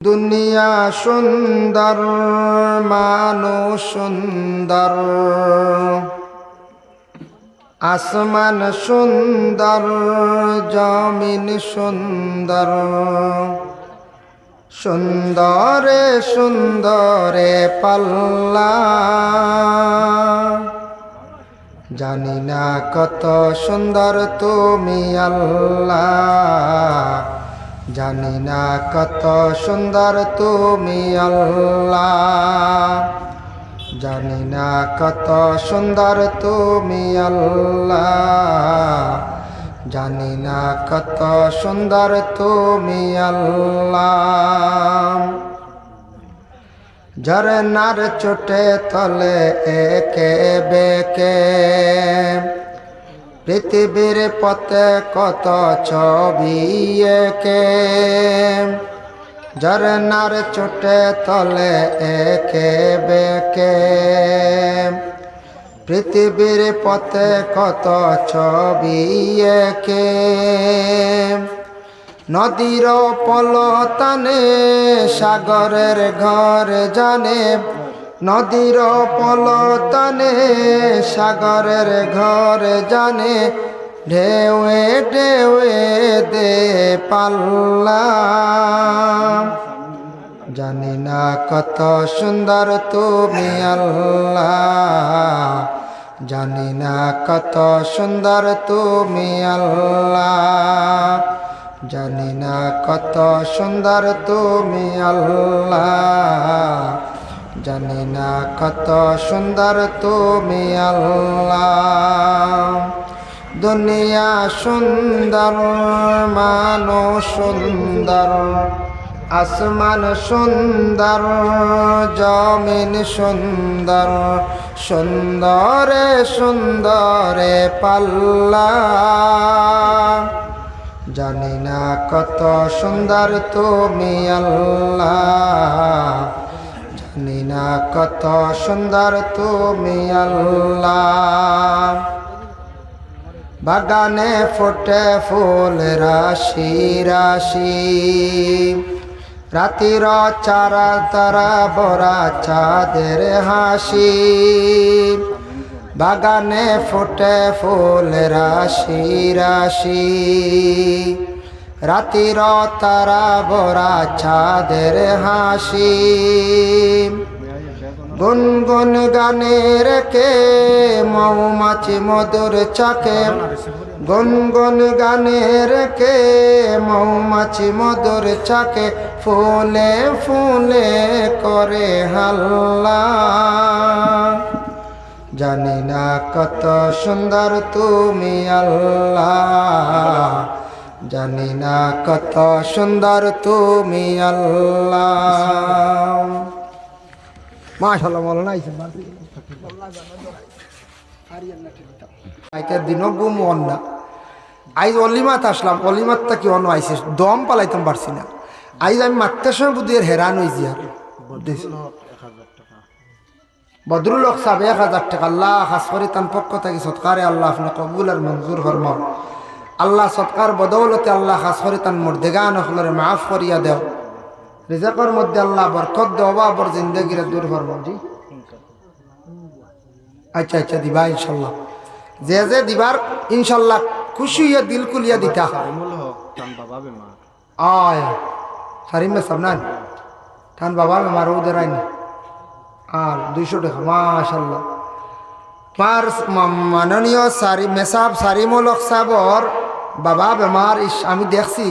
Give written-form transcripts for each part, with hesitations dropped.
দুনিয়া সুন্দর, মানুষ সুন্দর, আসমান সুন্দর, জমিন সুন্দর, সুন্দরে সুন্দরে পাল্লা। জানি না কত সুন্দর তুমি আল্লাহ, জানি না কত সুন্দর তুমি আল্লাহ, জানি না কত সুন্দর তুমি আল্লাহ, জানি না কত সুন্দর তুমি আল্লাহ। ঝরনার চোটে তলে একে বেকে পৃথিবীর পথে কত ছবি একে, ঝরনার চোটে তলে একে বেকে পৃথিবীর পথে কত ছবি একে। নদীর পলতানে সাগরের ঘর জানে, নদীর পলতানে সাগরের ঘর জানে, ঢেউয়ে ঢেউয়ে দে পাল্লা। জানি না কত সুন্দর তুমি আল্লাহ, জানি না কত সুন্দর তুমি আল্লাহ, জানি না কত সুন্দর তুমি আল্লাহ, জানি না কত সুন্দর তুমি আল্লাহ। দুনিয়া সুন্দর, মানুষ সুন্দর, আসমান সুন্দর, জমিন সুন্দর, সুন্দরে সুন্দরে পাল্লা। জানি না কত সুন্দর তুমি আল্লাহ, জানি না কত সুন্দর তুমি আল্লাহ। বাগানে ফোটে ফুল রাশি রাশি, রাতির চারা তারা বরা চাঁদের হাসি। বাগানে ফোটে ফুল রাশি রাশি, রাতির তারা বরা চাঁদের হাসি। গুনগুন গানের কে মৌমাছি মধুর চাকে, গুনগুন গানের কে মৌমাছি মধুর চাকে, ফুলে ফুলে করে হাল্লা। জানি না কত সুন্দর তুমি আল্লাহ, জানি না কত সুন্দর তুমি আল্লাহ। মাশাআল্লাহ মাওলানা আইছেন আইতের দিনও গুম না। আইজ অলিমাত আসলাম, অলিমাতটা কি অন্য আইসে দম পালাইতাম পারছি না। আইজ আমি মাত্রার সময় বুদ্ধির হেরান হয়েছি। আর বদরুল হক সাহেব 1000 টাকা আল্লাহ খাস করে তার পক্ষ থেকে সৎকারে আল্লাহ আপনার কবুল আর মঞ্জুর ফরমাও। আল্লাহ সৎকার বদৌলতে আল্লাহ খাস করে তার মুর্দেগান হলরে মাফ করিয়া দেও, রিজাকের মধ্যে আল্লাহ বরকত দেও, অভাবর জিন্দগিরে দূর ফরমাও। জি আচ্ছা আচ্ছা দিবা ইনশাল্লাহ, যে যে দিবার ইনশাল্লাহ খুশি হইয়া দিল কুলিয়া দিতা। আয় সারিমে সাবনান থান বাবা আমার ওদের আইনি আর 200 টাকা মাশাল্লাহ। মার মাননীয় সারি মেসাব সারিমুলক সাবর বাবা বেমার। আমি দেখছি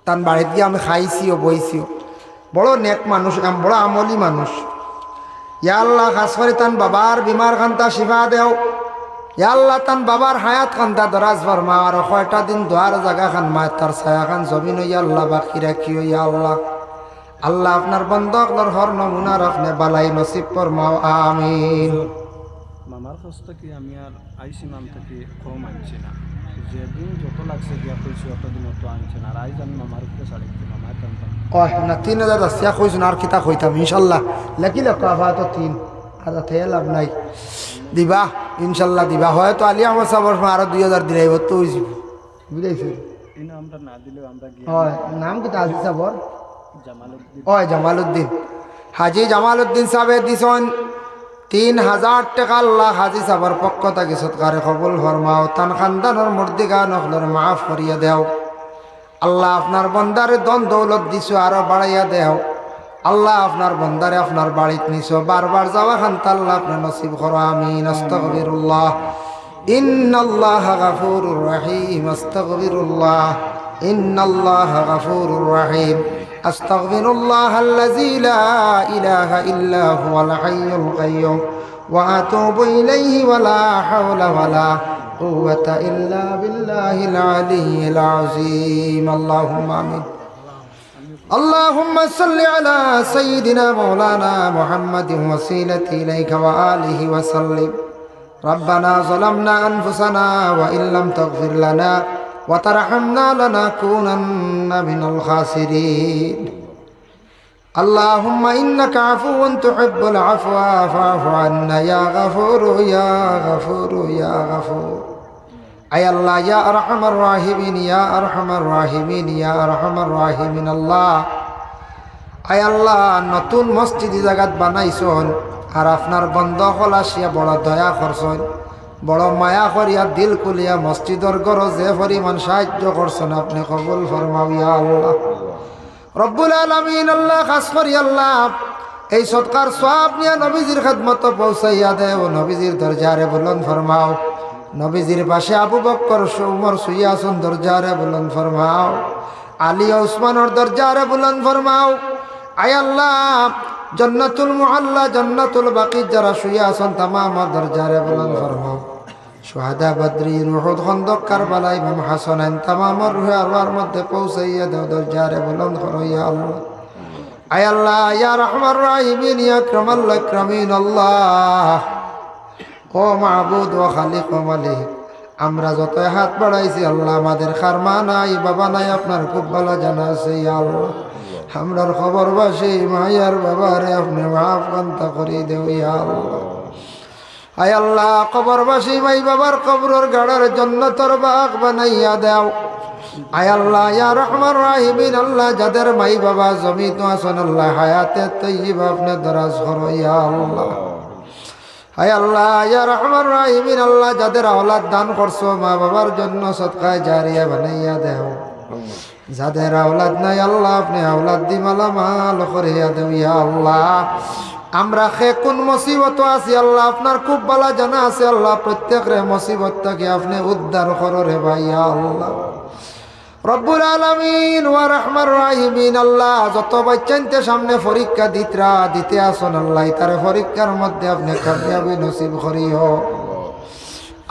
তার বাড়িতে গিয়ে আমি খাইছিও বইছিও। বড় নেক মানুষ, বড় আমলি মানুষ। ইয়া আল্লাহ খাস করে তান বাবার বিমার খান্তা শিফা দেও। ইয়া আল্লাহ তান বাবার হায়াত খান্তা দরাজ ফরমা। আর কয়টা দিন দোয়ার জায়গা খান মায় তার ছায়া খান জমিন ইয়া আল্লাহ বাকি রাখিও। ইয়া আল্লাহ আল্লাহ আপনার বন্ধকলর হর নমুনা রাখনে বালাই নসিব ফরমাও আমিন। মামার কাছ থেকে আমি আর আইসি নাম থেকে কম আনছি না, যেদিন যত লাগছে গিয়া কইছি অতদিন অত আনছে না। আর আইজ আমি মামার উপরে ছাড়িছি, মামার টানতাম না 3000 আসিয়া কইছুন আর কিতা কইতাম ইনশাল্লাহ লেখি লেখ আপাতত 3000 থেকে লাভ নাই। দিবা ইনশাল্লাহ দিবা, হয়তো আলী আমার সাবর আরো 2000 দিলে তো হয়ে যাব বুঝাইছি। আমরা না দিলেও আমরা হয় নাম কিতা আজি সাবর জামালউদ্দিন ওই জামালউদ্দিন হাজি জামালউদ্দিন সাহেব দিছন 3000 টাকা আল্লাহ হাজি সাহেবের পক্ষ থেকে সৎকারে কবুল ফরমাও তান খানদানোর মুর্দিগা নখলের মাফ করিয়া দেও আল্লাহ আপনার বন্দারে দন দৌলত দিছো আরো বাড়াইয়া দেও আল্লাহ আপনার বন্দারে আপনার বাড়িতে নিছো বারবার যাওয়া খান্তা আল্লাহ আপনার নসিব করো আমিন আস্তাগফিরুল্লাহ ইন্নাল্লাহা গাফুরুর রহিম আস্তাগফিরুল্লাহ ইন্নাল্লাহা গাফুরুর রহিম আস্তাগফিরুল্লাহাল্লাযী লা ইলাহা ইল্লা হুয়াল হাইয়ুল কাইয়্যুম ওয়া আতুবু ইলাইহি ওয়া লা হাওলা ওয়া লা কুওয়াতা ইল্লা বিল্লাহিল আলিয়্যিল আযীম আল্লাহুম্মা আমিন اللهم صل على سيدنا مولانا محمد وسيلتي إليك وآله وسلم ربنا ظلمنا أنفسنا وإن لم تغفر لنا وترحمنا لنكونن من الخاسرين اللهم إنك عفو تحب العفو فاعف عنا يا غفور يا غفور يا غفور আয় আল্লাহ ইয়া আরহামার রাহিমিন ইয়া আরহামার রাহিমিন ইয়া আরহামার রাহিমিন আল্লাহ আয় আল্লাহ নতুন মসজিদ জায়গাত বানাইছন আর আপনার বন্ধ হলাসিয়া বড় দয়া করছন বড় মায়া করিয়া দিল কুলিয়া মসজিদর গড় যে পরিমাণ সাহায্য করছেন আপনি কবুল ফরমাও ইয়া আল্লাহ রব্বুল আলামিন আল্লাহ খাস করি আল্লাহ এই সৎকার সওয়াব নিয়া নবীজির খেদমত পৌঁছাইয়া দেও নবীজির দরজারে বুলন্দ ফরমাও নবীজির পাশে আবু বকর উমর শুইয়া আছেন দরজারে বুলন্দ ফরমাও আলী ও উসমানের দরজারে বুলন্দ ফরমাও আয় আল্লাহ জান্নাতুল মুআল্লা জান্নাতুল বাকি যারা শুইয়া আছেন তামাম দরজারে বুলন্দ ফরমাও শুহাদা বদরিন উহুদ খন্দক কারবালা ইমাম হাসানাইন তামাম রূহে আল্লাহর মধ্যে পৌঁছাইয়া দেও দরজারে বুলন্দ করো ইয়া আল্লাহ আয় আল্লাহ ইয়া রহমান রাহিমিন ইয়া আকরামাল আকরামিন আল্লাহ ও মাহবুদ ও খালিক ও মালিক আমরা যত হাত বাড়াইছি আল্লাহ আমাদের খারমা নাই বাবা নাই আপনার খুব ভালো জানা আছে ইয়া আল্লাহ আমরার খবর বাসি মায়ার বাবারে আপনি মাফ কান্তা করি দেও ইয়া আল্লাহ আয় আল্লাহ কবরবাসী মাই বাবার কবরের গাড়ার জান্নাতের বাগ বানাইয়া দাও আয় আল্লাহ ইয়া রহমান রাহিমিন আল্লাহ যাদের মাই বাবা জমি তো আছেন আল্লাহ হায়াতে তৈয়বা আপনি দরাজ করো ইয়া আল্লাহ আয় আল্লাহ ইয়া রহমান রাহিমিন আল্লাহ যাদের আওলাদ দান করছো মা বাবার জন্য সদকায়ে জারিয়া বানাইয়া দাও যাদের আওলাদ নাই আল্লাহ আপনি আওলাদ দি মালামাল করিয়া দেও ইয়া আল্লাহ আমরা কোন মুসিবত আছি আল্লাহ আপনার খুব ভালো জানা আছে আল্লাহ প্রত্যেকের মুসিবত থেকে আপনি উদ্ধার করো রে ভাই ইয়া আল্লাহ রব্বুল আলামিন ওয়া রহমান রাহিমিন আল্লাহ যত বাচ্চাইতে সামনে পরীক্ষা দিতে আসুন আল্লাহ তার পরীক্ষার মধ্যে আপনি কামিয়াবি নসিব করিও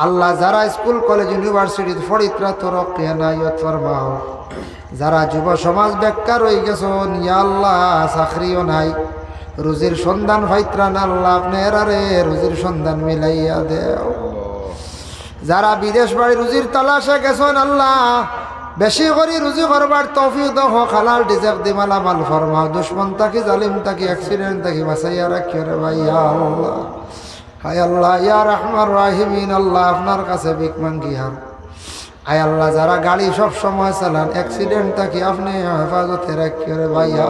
আল্লাহ যারা স্কুল কলেজ ইউনিভার্সিটিতে পড়িত্রা তরক্কি এনায়েত ফরমাও যারা যুব সমাজ বেকার হয়ে গেছেন ইয়া আল্লাহ চাকরিও নাই রুজির সন্ধান পাইত্রা না আল্লাহ আপনি এরারে রুজির সন্ধান মিলাইয়া দেও যারা বিদেশ বাড়ি রুজির তালাশে গেছেন আল্লাহ বেশি করে রুজি করবার তৌফিক দাও হালাল রিজিক দি মালামাল ফরমাও দুশমন তাকি জালিম তাকি অ্যাক্সিডেন্ট তাকি বাঁচাইয়া রাখিও রে ভাই ইয়া আল্লাহ হায় আল্লাহ ইয়া রহমান রাহিমিন আল্লাহ আপনার কাছে ভিক মাঙ্গি হার আয় আল্লাহ যারা গাড়ি সব সময় চালান অ্যাক্সিডেন্ট তাকি আপনি হেফাজতে রাখিও রে ভাই ইয়া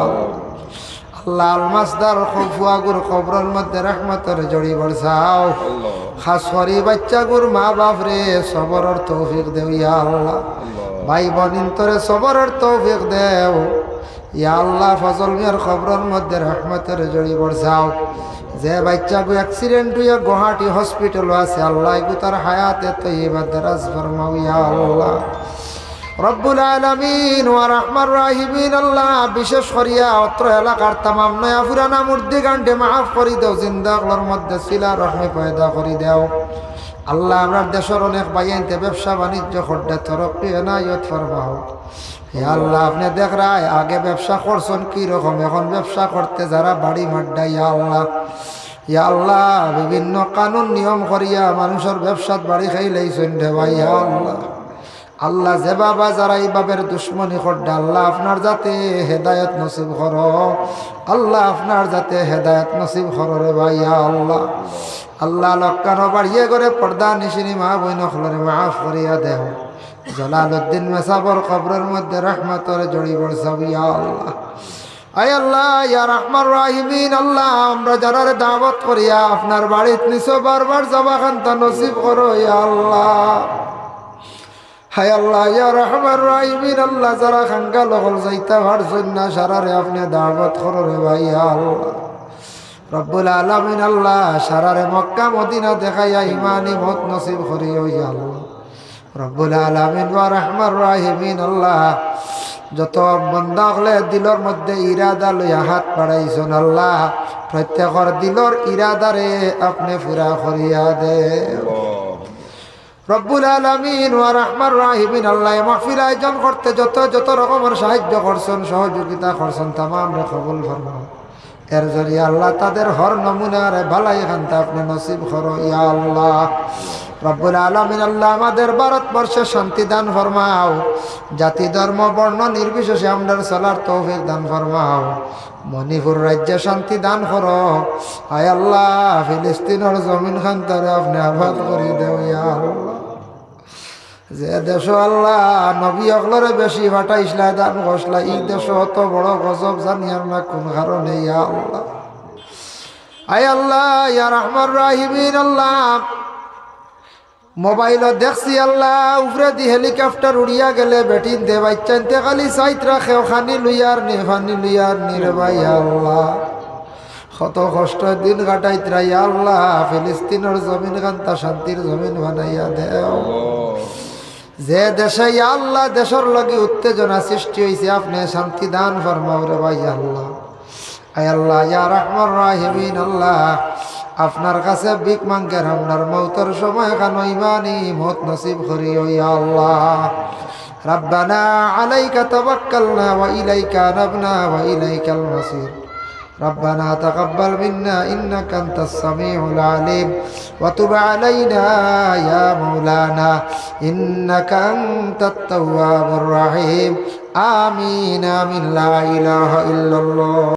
আল্লাহ আলমাসদার ফুয়াগুর কবরের মধ্যে রহমতের জড়ি বর্ষাও খাস করি বাচ্চাগুর মা বাপ রে সবরের তৌফিক দেও ইয়া আল্লাহ ভাই বোনিন্তরে সবরের তৌফিক দেও ইয়া আল্লাহ ফজল মিয়ার কবরের মধ্যে রহমতের জড়ি বর্ষাও যে বাচ্চাগু অ্যাক্সিডেন্ট হইয়া গুয়াহাটি হসপিটাল আছে আল্লাহ এগু তার হায়াতে তৈয়বা দারাজ ফরমাও ইয়া আল্লাহ রব্বুল আলামিন ওয়া রহমান রাহিমিন আল্লাহ বিশেষ করিয়া অত্র এলাকার তামাম নয়া পুরানা মুর্দি গান্ডে মাফ করি দেও জিন্দাগুলোর মধ্যে সিলা রহমে পয়দা করি দেও আল্লাহ আমার দেশের অনেক বাইনতে ব্যবসা বাণিজ্য করতে তরক্কি এনায়েত ফরমাও হে আল্লাহ আপনি দেখ রায় আগে ব্যবসা করছেন কি রকম এখন ব্যবসা করতে যারা বাড়ি মাড্ডা ইয়া আল্লাহ ইয়া আল্লাহ বিভিন্ন কানুন নিয়ম করিয়া মানুষের ব্যবসাত বাড়ি খাই লাইছেন রে ভাই ইয়া আল্লাহ আল্লাহ যে বাবা যারা এই বাবের দুশ্মনী করডা আল্লাহ আপনার যাতে হেদায়ত নসিব করো আল্লাহ আপনার যাতে হেদায়ত নসিব করো রে ভাই ইয়া আল্লাহ আল্লাহ লক্কানো বাড়িয়ে করে পর্দা নিশিনি মা বইন খলরে মাফ করিয়া দেও জালালউদ্দিন মেসাবর কবরের মধ্যে রহমতের জড়ি বর্ষাও ইয়া আল্লাহ আয় আল্লাহ ইয়া রহমান রাহিমিন আল্লাহ আমরা যারা দাওয়াত করিয়া আপনার বাড়িতে নিছো বারবার যাবা খান্তা নসিব করো ইয়া আল্লাহ। হায় আল্লাহ ইয়া রহমান রাহিমিন আল্লাহ যারা খাঙ্গা লগল যাইতা পারছেন না সারারে আপনি দাওয়াত করো রে ভাই ইয়া আল্লাহ। রব্বুল আলামিন আল্লাহ সারারে মক্কা মদিনা দেখাইয়া ইমানি মত নসিব করিও ইয়া আল্লাহ। রব্বুল আলামিন ওয়া রহমান রাহিমিন আল্লাহ যত বন্দা হলে দিলর মধ্যে ইরাদা লইয়া হাত বাড়াইছেন আল্লাহ প্রত্যেকর দিলর ইরাদারে আপনি পুরা করিয়া দে। রব্বুল আলামিন ওয়া রহমান রাহিমিন আল্লাহ মাহফিল আয়োজন করতে যত যত রকমের সাহায্য করছেন সহযোগিতা করছেন তামাম রে কবুল ফরমাও। এর জরিয়া আল্লাহ তাদের হর নমুনারে ভালাই খান্তা আপনি নসিব করো ইয়া আল্লাহ। রব্বুল আলামিন আল্লাহ আমাদের ভারতবর্ষে শান্তি দান ফরমাও, জাতি ধর্ম বর্ণ নির্বিশেষে আমাদের চলার তৌফিক দান ফরমাও। মণিপুর রাজ্যে শান্তি দান করো আয় আল্লাহ। ফিলিস্তিনের জমিন খান্তারে আপনি আবাদ করে দেও ইয়া আল্লাহ। যে দেশ আল্লাহ নবী অকলরে বেশি ফাটাইসলা দান গসলা এই দেশ অত বড় গজব জানিয়ার না কোন কারণে ইয়া আল্লাহ। আয় আল্লাহ ইয়া রহমান রাহিমিন আল্লাহ মোবাইল দেখছি আল্লাহ উপরে দি হেলিকপ্টার উড়িয়া গেলে বেটিন দে বাচ্চানতে খালি চাইত রাখে খানি লুইয়ার নি ফানি লুইয়ার নি রে ভাই আল্লাহ। কত কষ্ট দিন কাটাইত রাই আল্লাহ। ফিলিস্তিনের জমিন কান্তা শান্তির জমিন বানাইয়া দেও। যে দেশে আল্লাহ দেশের লগে উত্তেজনা সৃষ্টি হয়েছে আপনি শান্তি দান ফরমাও রে ভাই আল্লাহ। আয় আল্লাহ ইয়া রহমান রাহিমিন আল্লাহ আপনার কাছে ভিক মাঙ্গের আপনার মৌতের সময় খানো ইমানি মত নসিব করিও ইয়া আল্লাহ। রব্বানা আলাইকা তাওয়াক্কালনা ওয়া ইলাইকা আনাবনা ওয়া ইলাইকাল মাসির। ربنا تقبل منا إنك أنت السميع العليم وتب علينا يا مولانا إنك أنت التواب الرحيم آمين آمين لا إله إلا الله.